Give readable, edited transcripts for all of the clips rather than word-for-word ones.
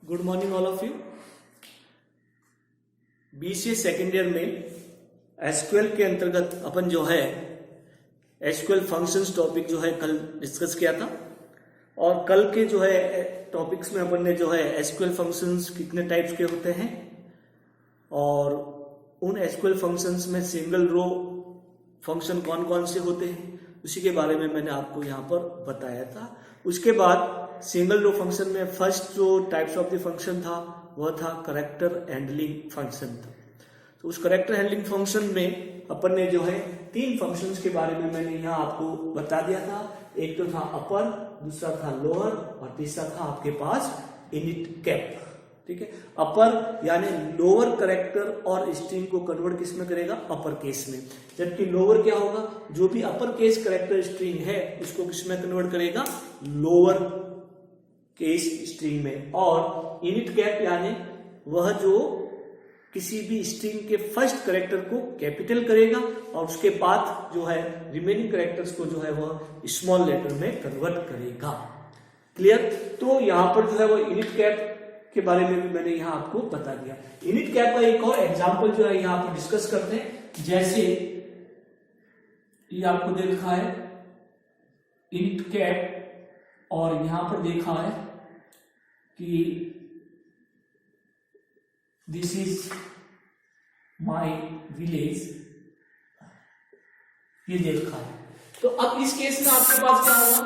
Good morning all of you. BCA second year में SQL के अंतर्गत अपन जो है एसक्यूएल फंक्शंस टॉपिक जो है कल डिस्कस किया था और कल के जो है टॉपिक्स में अपन ने जो है एसक्यूएल फंक्शंस कितने टाइप्स के होते हैं और उन एसक्यूएल फंक्शंस में सिंगल रो फंक्शन कौन कौन से होते हैं उसी के बारे में मैंने आपको यहाँ पर बताया था। उसके बाद सिंगल रो फंक्शन में फर्स्ट जो टाइप्स ऑफ द फंक्शन था वह था करेक्टर हैंडलिंग फंक्शन था। तो उस करेक्टर हैंडलिंग फंक्शन में अपन ने जो है तीन फंक्शंस के बारे में मैंने यहाँ आपको बता दिया था। एक तो था अपर, दूसरा था लोअर और तीसरा था आपके पास इनिट कैप। ठीक है, अपर यानी लोअर करेक्टर और स्ट्रिंग को कन्वर्ट किस में करेगा, अपर केस में, जबकि लोअर क्या होगा, जो भी अपर केस करेक्टर स्ट्रिंग है उसको किस में कन्वर्ट करेगा, लोअर केस स्ट्रिंग में। और इनिट कैप यानी वह जो किसी भी स्ट्रिंग के फर्स्ट करेक्टर को कैपिटल करेगा और उसके बाद जो है रिमेनिंग करेक्टर्स को जो है वह स्मॉल लेटर में कन्वर्ट करेगा। क्लियर? तो यहां पर जो है वो इनिट कैप के बारे में भी मैंने यहां आपको बता दिया। इनिट कैप का एक और एग्जांपल जो है यहां पर डिस्कस करते हैं। जैसे ये आपको दे रखा है इनिट कैप और यहां पर देखा है कि दिस इज माय विलेज, ये दे रखा है। तो अब इस केस में आपके पास क्या होगा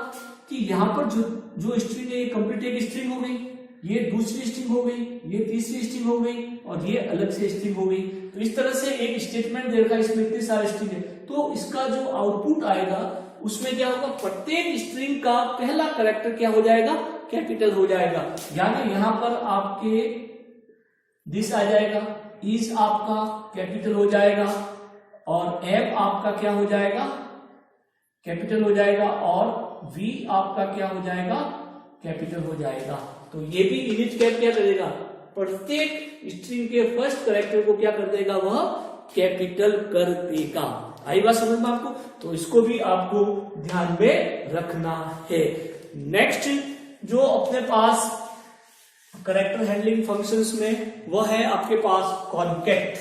कि यहां पर जो स्ट्रिंग है ये कंप्लीट एक स्ट्रिंग हो गई, ये दूसरी स्ट्रिंग हो गई, ये तीसरी स्ट्रिंग हो गई और ये अलग से स्ट्रिंग हो गई। तो इस तरह से एक स्टेटमेंट दे रखा है, इसमें इतने सारे स्ट्रिंग है। तो इसका जो आउटपुट आएगा उसमें क्या होगा, प्रत्येक स्ट्रिंग का पहला कैरेक्टर क्या हो जाएगा, कैपिटल हो जाएगा। यानी यहां पर आपके दिस आ जाएगा, इज आपका कैपिटल हो जाएगा और एम आपका क्या हो जाएगा, कैपिटल हो जाएगा और वी आपका क्या हो जाएगा, कैपिटल हो जाएगा। तो ये भी इनिट कैप क्या करेगा, प्रत्येक स्ट्रिंग के फर्स्ट कैरेक्टर को क्या कर देगा, वह कैपिटल कर देगा। आई बात समझ में आपको? तो इसको भी आपको ध्यान में रखना है। नेक्स्ट जो अपने पास कैरेक्टर हैंडलिंग फंक्शंस में वह है आपके पास कॉन्कैट।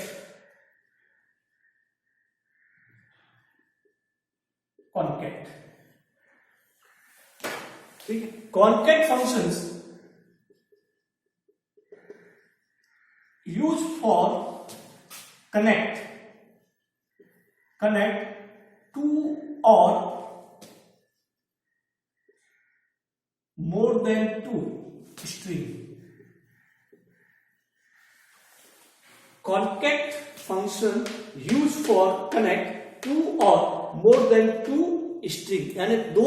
कॉन्कैट, ठीक है। Concat functions use for connect two और more than two string. Concat function use for connect two और मोर देन टू स्ट्रिंग, यानी दो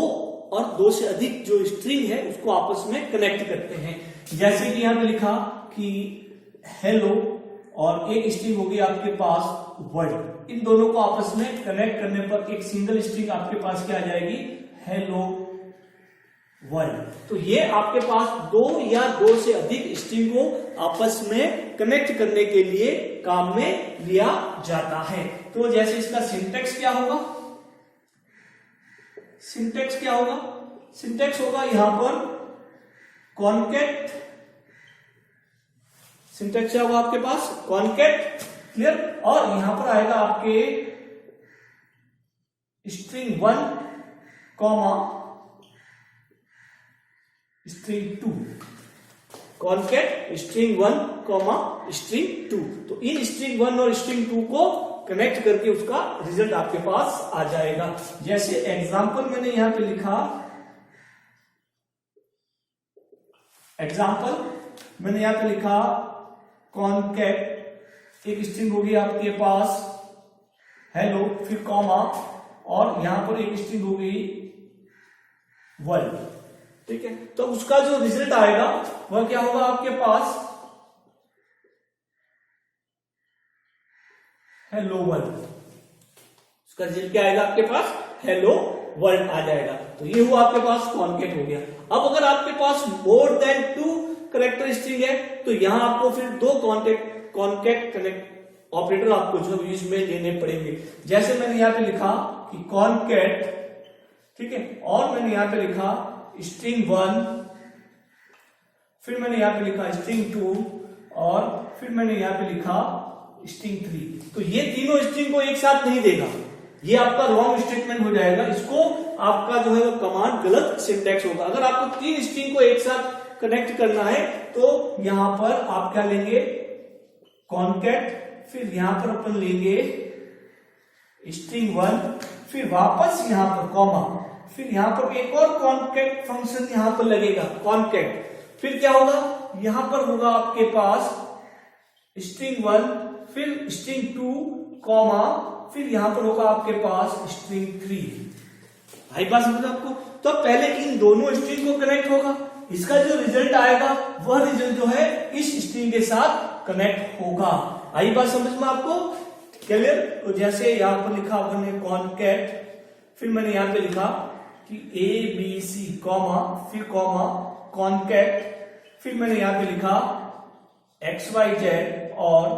और दो से अधिक जो स्ट्रिंग है उसको आपस में कनेक्ट करते हैं। जैसे कि यहां पे लिखा कि हेलो और एक स्ट्रिंग होगी आपके पास वर्ड, इन दोनों को आपस में कनेक्ट करने पर एक सिंगल स्ट्रिंग आपके पास क्या आ जाएगी, हेलो वर्ड। तो ये आपके पास दो या दो से अधिक स्ट्रिंग को आपस में कनेक्ट करने के लिए काम में लिया जाता है। तो जैसे इसका सिंटेक्स क्या होगा, सिंटेक्स क्या होगा, सिंटेक्स होगा यहां पर कॉन्कैट, सिंटेक्स क्या होगा आपके पास, कॉन्कैट। क्लियर? और यहां पर आएगा आपके string 1 comma string 2, concat string 1 comma string 2। तो इन स्ट्रिंग 1 और स्ट्रिंग 2 को कनेक्ट करके उसका रिजल्ट आपके पास आ जाएगा। जैसे एग्जांपल मैंने यहां पे लिखा, एग्जांपल मैंने यहां पे लिखा कॉन्कैट, एक स्ट्रिंग होगी आपके पास हेलो, फिर कॉमा और यहां पर एक स्ट्रिंग होगी वर्ड। ठीक है, तो उसका जो रिजल्ट आएगा वह क्या होगा आपके पास, हेलो वर्ल्ड। उसका रिजल्ट क्या आएगा आपके पास, हेलो वर्ल्ड आ जाएगा। तो ये हुआ आपके पास कॉन्कैट हो गया। अब अगर आपके पास more than two character string है तो यहां आपको फिर दो कॉन्कैट कनेक्ट ऑपरेटर आपको जो यूज में लेने पड़ेंगे। जैसे मैंने यहां पे लिखा कि कॉन्कैट, ठीक है, और मैंने यहां पे लिखा string 1 फिर मैंने यहाँ पे लिखा स्ट्रिंग 2 और फिर मैंने यहाँ पे लिखा स्ट्रिंग 3। तो ये तीनों स्ट्रिंग को एक साथ नहीं देगा, ये आपका रॉन्ग स्टेटमेंट हो जाएगा। इसको आपका जो है वो कमांड गलत सिंटैक्स होगा। अगर आपको 3 स्ट्रिंग को एक साथ कनेक्ट करना है तो यहां पर आप क्या लेंगे, कॉन्कैट, फिर यहां पर अपन लेंगे स्ट्रिंग 1, फिर वापस यहां पर कॉमा, फिर यहां पर एक और कॉन्कैट फंक्शन यहां पर लगेगा कॉन्कैट। फिर क्या होगा, यहां पर होगा आपके पास स्ट्रिंग 1, फिर स्ट्रिंग 2 कॉमा, फिर यहां पर होगा आपके पास स्ट्रिंग 3। भाई बात समझ आपको? तो पहले इन दोनों स्ट्रिंग को कनेक्ट होगा, इसका जो रिजल्ट आएगा वह रिजल्ट जो है इस स्ट्रिंग के साथ कनेक्ट होगा। आई बात समझ में आपको? क्लियर? तो जैसे यहां पर लिखा हमने कॉन्कैट, फिर मैंने यहां पे लिखा कि ABC कॉमा, फिर कॉमा कॉन्कैट, फिर मैंने यहां पे लिखा XYZ और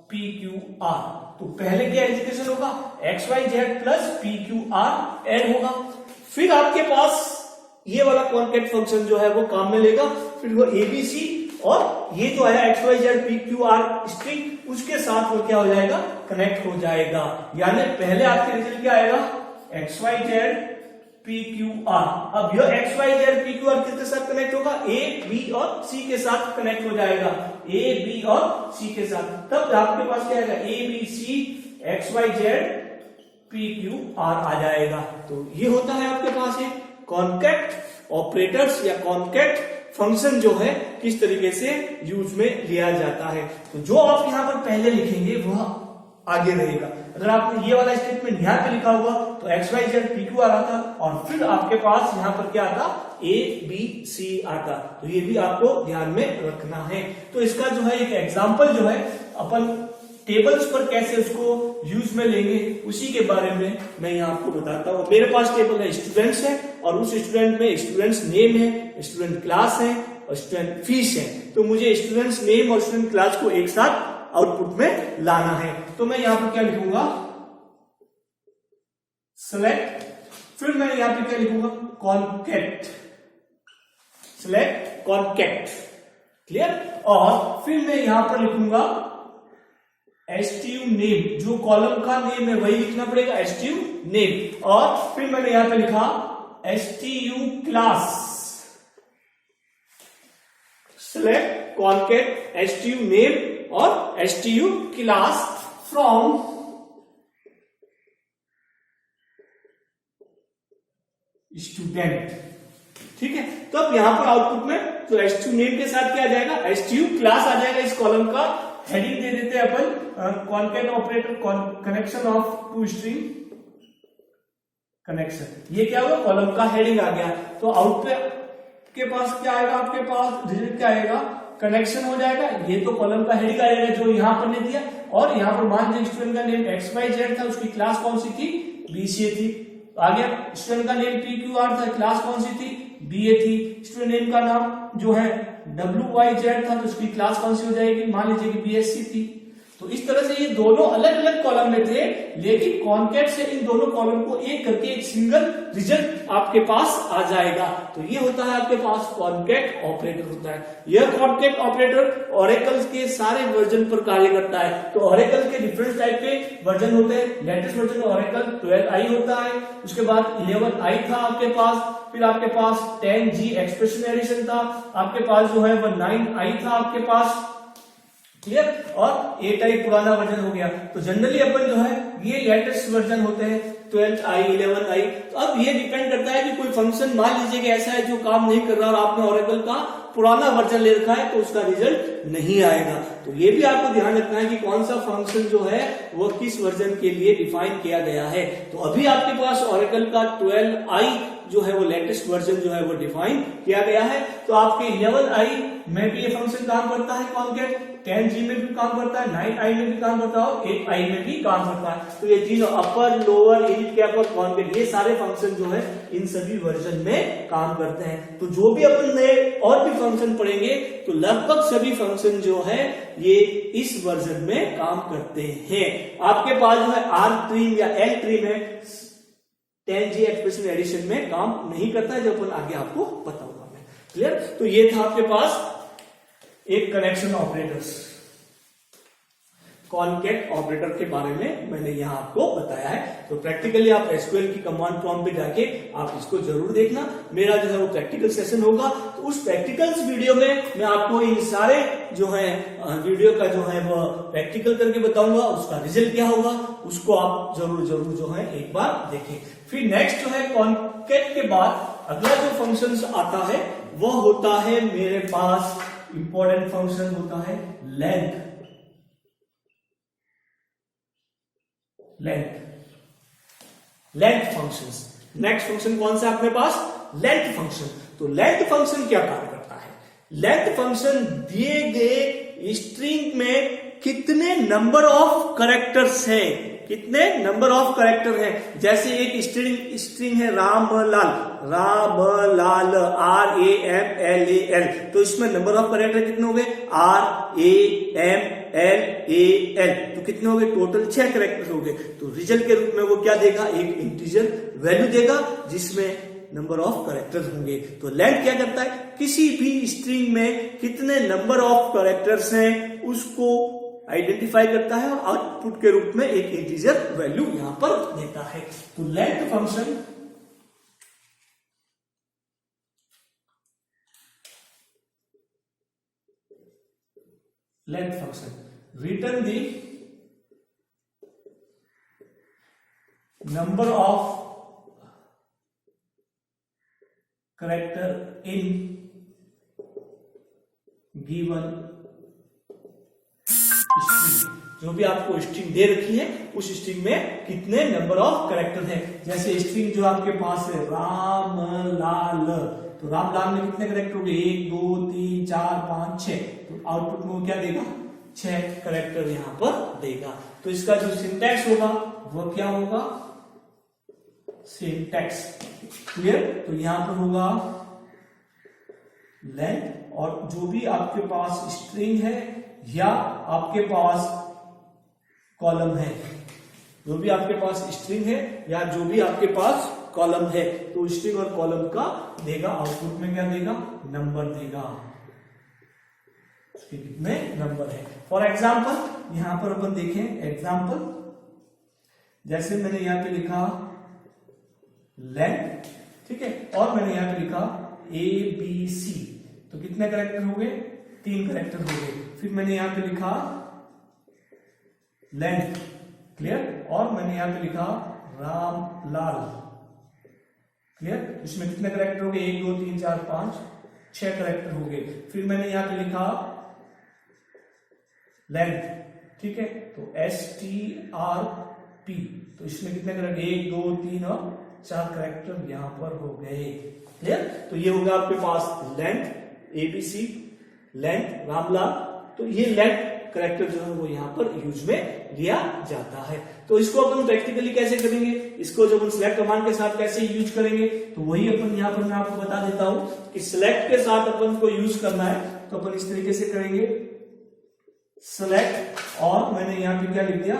PQR। तो पहले क्या एग्जीक्यूशन होगा, XYZ प्लस PQR ऐड होगा। फिर आपके पास ये वाला कॉन्कैट फंक्शन जो है वो काम में लेगा, फिर वो ABC और ये जो है XYZ PQR स्ट्रिंग उसके साथ वो क्या हो जाएगा, कनेक्ट हो जाएगा। यानी पहले आपके रिजल्ट क्या आएगा, XYZ PQR। अब यह XYZ PQR किसके साथ कनेक्ट होगा, A B और C के साथ कनेक्ट हो जाएगा, A B और C के साथ। तब आपके पास क्या आएगा, ABC XYZ PQR आ जाएगा। तो ये होता है आपके पास ये कॉन्कैट ऑपरेटर्स या कॉन्कैट फंक्शन जो है किस तरीके से यूज में लिया जाता है। तो जो आप यहां पर पहले लिखेंगे वह आगे रहेगा। अगर आपने ये वाला स्टेटमेंट यहां पे लिखा हुआ तो XYZ PQR आता और फिर आपके पास यहां पर क्या आता, ABC आता। तो ये भी आपको ध्यान में रखना है। तो इसका जो है एक एग्जाम्पल जो है अपन टेबल्स पर कैसे उसको यूज में लेंगे उसी के बारे में मैं यहाँ आपको बताता हूँ। मेरे पास टेबल है स्टूडेंट्स है और उस स्टूडेंट में स्टूडेंट्स नेम है, स्टूडेंट क्लास है और स्टूडेंट फीस है। तो मुझे स्टूडेंट्स नेम और स्टूडेंट क्लास को एक साथ आउटपुट में लाना है। तो मैं यहाँ पर क्या लिखूंगा, सेलेक्ट, फिर मैं यहाँ पे क्या लिखूंगा, कॉन्कैट, सेलेक्ट कॉन्कैट। क्लियर? और फिर मैं यहां पर लिखूंगा STU नेम, जो कॉलम का नेम है वही लिखना पड़ेगा, STU नेम। और फिर मैंने यहां पे लिखा STU class, select concat STU name और STU क्लास फ्रॉम स्टूडेंट। ठीक है? तो अब यहां पर आउटपुट में तो STU नेम के साथ क्या आ जाएगा, STU क्लास आ जाएगा। इस कॉलम का हेडिंग दे देते हैं अपन concat operator connection of two string connection. ये क्या होगा, कॉलम का हेडिंग आ गया। तो आउटपुट के पास क्या आएगा, आपके पास रिजल्ट क्या आएगा, कनेक्शन हो जाएगा। ये तो कॉलम का हेडिंग आएगा जो यहां पर ने दिया। और यहां पर मान लीजिए स्टूडेंट का नेम XYZ था, उसकी क्लास कौन सी थी, BCA थी। आ गया स्टूडेंट का नेम PQR था, क्लास कौन सी थी, BA थी। स्टूडेंट नेम का नाम जो है WYZ था तो उसकी क्लास कौन सी हो जाएगी, मान लीजिए कि BSC थी। तो इस तरह से ये दोनों अलग अलग कॉलम में थे, लेकिन कॉन्कैट से इन दोनों कॉलम को एक करके एक सिंगल रिजल्ट आपके पास आ जाएगा। तो ये होता है आपके पास कॉन्कैट ऑपरेटर होता है। यह कॉन्कैट ऑपरेटर ओरेकल के सारे वर्जन पर कार्य करता है। तो ओरेकल के डिफरेंट टाइप के वर्जन होते हैं। लेटेस्ट वर्जन ओरेकल 12i होता है, उसके बाद 11i था आपके पास, फिर आपके पास 10G एक्सप्रेशन एडिशन था, आपके पास जो है वह 9i था आपके पास। क्लियर? और 8i पुराना वर्जन हो गया। तो जनरली अपन जो है ये लेटेस्ट वर्जन होते हैं 12i 11i। तो अब ये डिपेंड करता है कि कोई फंक्शन मान लीजिए कि ऐसा है जो काम नहीं कर रहा और आपने ओरेकल का पुराना वर्जन ले रखा है तो उसका रिजल्ट नहीं आएगा। तो ये भी आपको ध्यान रखना है कि कौन सा फंक्शन जो है वो किस वर्जन के लिए डिफाइन किया गया है। तो अभी आपके पास ओरेकल का 12i जो है वो लेटेस्ट वर्जन जो है वो डिफाइन किया गया है। तो आपके 11i में भी ये फंक्शन काम करता है कॉन्कैट, 10G में भी काम करता है, 9i में भी काम करता है और 8i में भी काम करता है। तो ये तीनों अपर, लोअर, इनिट, कैप और कॉन्कैट ये सारे फंक्शन जो है इन सभी वर्जन में काम करते हैं। तो जो भी अपन नए और भी फंक्शन पढ़ेंगे तो लगभग सभी फंक्शन जो है ये इस वर्जन में काम करते हैं। आपके पास जो है R ट्रीम या L ट्रीम है 10G एक्सप्रेशन एडिशन में काम नहीं करता है, जो अपन आगे आपको बताऊंगा मैं। क्लियर? तो ये था आपके पास एक कनेक्शन ऑपरेटर्स, कॉनकैट ऑपरेटर के बारे में मैंने यहां आपको बताया है। तो प्रैक्टिकली आप एसक्यूएल की कमांड प्रॉम्प्ट पे जाके आप इसको जरूर देखना। मेरा जो है वो प्रैक्टिकल सेशन होगा, तो उस प्रैक्टिकल्स वीडियो में मैं आपको इन सारे जो है वीडियो का जो है वो प्रैक्टिकल करके बताऊंगा, उसका रिजल्ट क्या होगा उसको आप जरूर जो है एक बार देखें। फिर नेक्स्ट जो है कॉनकैट के बाद अगला जो फंक्शन आता है वो होता है मेरे पास इंपॉर्टेंट फंक्शन होता है length. Length functions. Next function कौन सा अपने पास? Length function. तो लेंथ फंक्शन क्या कार्य करता है? लेंथ फंक्शन दिए गए स्ट्रिंग में कितने नंबर ऑफ कैरेक्टर्स हैं, कितने नंबर ऑफ कैरेक्टर हैं। जैसे एक स्ट्रिंग है राम लाल RAMLAL, तो इसमें नंबर ऑफ कैरेक्टर कितने हो गए? RAMLAL, तो कितने हो गए? टोटल 6 कैरेक्टर हो गए। तो रिजल्ट के रूप में वो क्या देगा? एक इंटीजर वैल्यू देगा जिसमें नंबर ऑफ कैरेक्टर्स होंगे। तो लेंथ क्या करता है? किसी भी स्ट्रिंग में कितने नंबर ऑफ कैरेक्टर्स हैं उसको आइडेंटिफाई करता है और आउटपुट के रूप में एक इंटीजर वैल्यू यहां पर देता है। तो length function return the number of character in given string. जो भी आपको स्ट्रिंग दे रखी है उस स्ट्रिंग में कितने नंबर ऑफ कैरेक्टर हैं। जैसे स्ट्रिंग जो आपके पास है राम लाल, तो राम लाल में कितने कैरेक्टर हो गए? 1 2 3 4 5 6। तो आउटपुट में वो क्या देगा? 6 कैरेक्टर यहां पर देगा। तो इसका जो सिंटैक्स होगा वो क्या होगा? सिंटैक्स। क्लियर? तो यहां पर होगा लेंथ, और जो भी आपके पास स्ट्रिंग है या आपके पास कॉलम है, जो भी आपके पास स्ट्रिंग है या जो भी आपके पास कॉलम है, तो स्ट्रिंग और कॉलम का देगा आउटपुट में क्या देगा? नंबर देगा, उसके कितने नंबर है। फॉर एग्जाम्पल यहां पर अपन देखें एग्जाम्पल, जैसे मैंने यहां पे लिखा लेंथ, ठीक है, और मैंने यहां पे लिखा ABC, तो कितने कैरेक्टर हो गए? 3 कैरेक्टर हो गए। फिर मैंने यहां पे लिखा लेंथ, क्लियर, और मैंने यहां पे लिखा राम लाल, क्लियर। इसमें कितने कैरेक्टर हो गए? 1 2 3 4 5 6 कैरेक्टर हो गए। फिर मैंने यहां पे लिखा लेंथ, ठीक है, तो STRP, तो इसमें कितने कैरेक्टर? 1 2 3 और 4 कैरेक्टर यहां पर हो गए। क्लियर? तो ये होगा आपके पास लेंथ ABC, लेंथ रामलाल। तो ये लेंथ कैरेक्टर जो है वो यहाँ पर यूज में लिया जाता है। तो इसको अपन प्रैक्टिकली कैसे करेंगे, इसको जब हम सिलेक्ट कमांड के साथ कैसे यूज करेंगे, तो वही अपन यहाँ पर मैं आपको बता देता हूं कि सिलेक्ट के साथ अपन को यूज करना है। तो अपन इस तरीके से करेंगे सिलेक्ट, और मैंने यहाँ पे क्या लिख दिया?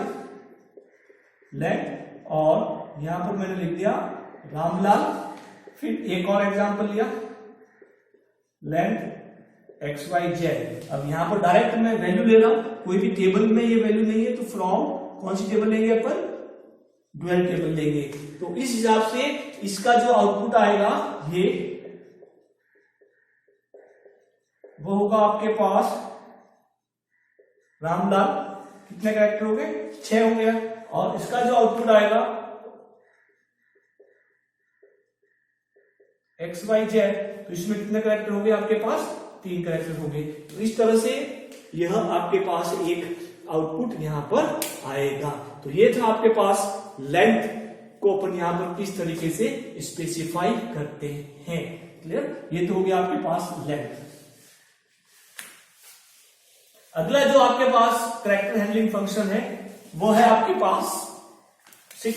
लेंथ, और यहां पर मैंने लिख दिया रामलाल। फिर एक और एग्जांपल लिया लेंथ XYZ। अब यहां पर डायरेक्ट मैं वैल्यू ले रहा हूं, कोई भी टेबल में ये वैल्यू नहीं है, तो फ्रॉम कौन सी टेबल लेंगे अपन? ड्यूअल टेबल लेंगे। तो इस हिसाब से इसका जो आउटपुट आएगा ये वो होगा आपके पास रामलाल, कितने कैरेक्टर हो गए? 6 हो गया। और इसका जो आउटपुट आएगा XYZ, तो इसमें कितने कैरेक्टर हो गए आपके पास? 3 कैरेक्टर हो गए। तो इस तरह से यह आपके पास एक आउटपुट यहां पर आएगा। तो ये था आपके पास लेंथ को अपन यहां पर किस तरीके से स्पेसिफाई करते हैं। क्लियर? ये तो हो गया आपके पास लेंथ। अगला जो आपके पास कैरेक्टर हैंडलिंग फंक्शन है वो है आपके पास 6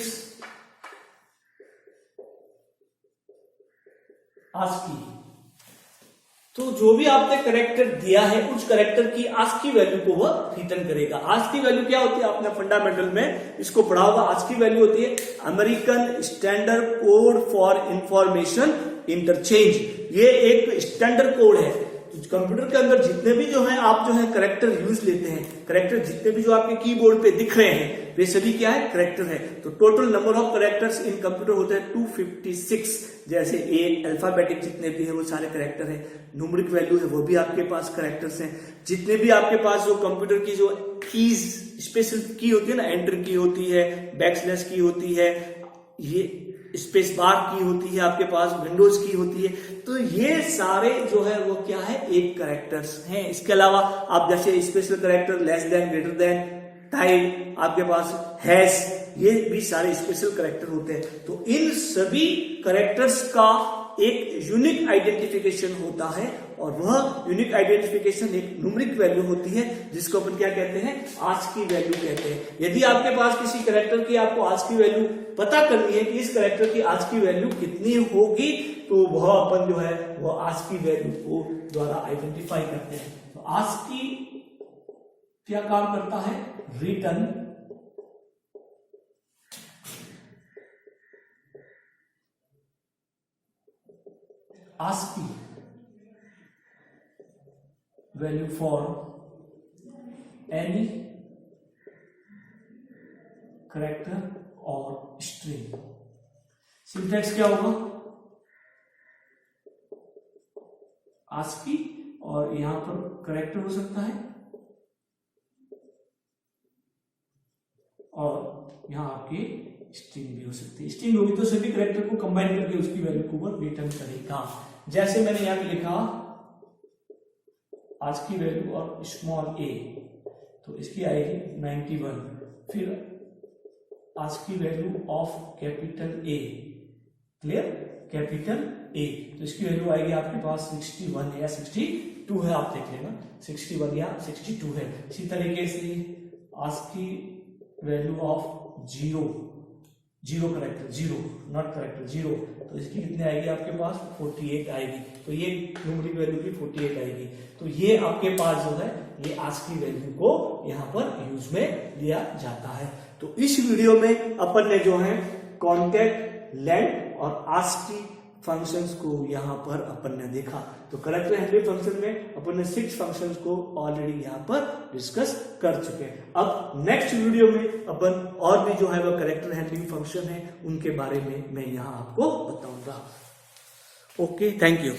ASCII। तो जो भी आपने कैरेक्टर दिया है उस कैरेक्टर की ASCII वैल्यू को वह रिटर्न करेगा। ASCII वैल्यू क्या होती है? आपने फंडामेंटल में इसको पढ़ा होगा। ASCII वैल्यू होती है American standard code for information interchange. ये एक स्टैंडर्ड कोड है तो कंप्यूटर के अंदर जितने भी जो है आप जो है करेक्टर यूज लेते हैं, करेक्टर जितने भी जो आपके कीबोर्ड पे दिख रहे हैं वे सभी क्या है, करेक्टर है। तो total number of characters in computer होते हैं 256। जैसे ए अल्फाबेटिक जितने भी है वो सारे करेक्टर है, न्यूमेरिक वैल्यू है वो भी आपके पास करेक्टर्स हैं। जितने भी आपके पास जो कंप्यूटर की जो कीज स्पेशल की होती है ना, एंटर की होती है, बैकस्लैश की होती है, ये स्पेस बार की होती है, आपके पास विंडोज की होती है, तो ये सारे जो है वो क्या है, एक करेक्टर्स हैं। इसके अलावा आप जैसे special character less than, greater than, type, आपके पास हैश, ये भी सारे स्पेशल करेक्टर होते हैं। तो इन सभी करेक्टर्स का एक यूनिक आइडेंटिफिकेशन होता है और वह यूनिक आइडेंटिफिकेशन एक न्यूमेरिक वैल्यू होती है जिसको अपन क्या कहते हैं, आज की वैल्यू कहते हैं। यदि आपके पास किसी करेक्टर की आपको आज की वैल्यू पता करनी है कि इस करेक्टर की आज की वैल्यू कितनी होगी, तो वह अपन जो है वह आज की वैल्यू को द्वारा आइडेंटिफाई करते हैं। तो आज की क्या काम करता है, return ASCII value for any character or string। Syntax क्या होगा, ASCII और यहां पर करेक्टर हो सकता है और यहां आपके स्ट्रिंग भी हो सकती है। स्ट्रिंग होगी तो सभी करेक्टर को कंबाइन करके उसकी वैल्यू को वो रिटर्न करेगा। जैसे मैंने यहां पे लिखा आज की वैल्यू ऑफ स्मॉल ए, तो इसकी आएगी 91। फिर आज की value of capital A, clear, capital A, तो इसकी वैल्यू आएगी आपके पास 61 या 62 है, आप देख लेना 61 या 62 है। इसी तरीके से आज की value of zero character, zero not character, zero, तो इसकी कितनी आएगी आपके पास 48 आएगी। तो ये न्यूमेरिक वैल्यू की 48 आएगी। तो ये आपके पास जो है ये आज की वैल्यू को यहाँ पर यूज में लिया जाता है। तो इस वीडियो में अपन ने जो है कॉन्कैट, लेंथ और ASCII फंक्शंस को यहाँ पर अपन ने देखा। तो करेक्टर हैंडलिंग फंक्शन में अपन ने 6 फंक्शंस को ऑलरेडी यहाँ पर डिस्कस कर चुके हैं। अब नेक्स्ट वीडियो में अपन और भी जो है वो करेक्टर हैंडलिंग फंक्शन है उनके बारे में मैं यहाँ आपको बताऊंगा। Okay, thank you.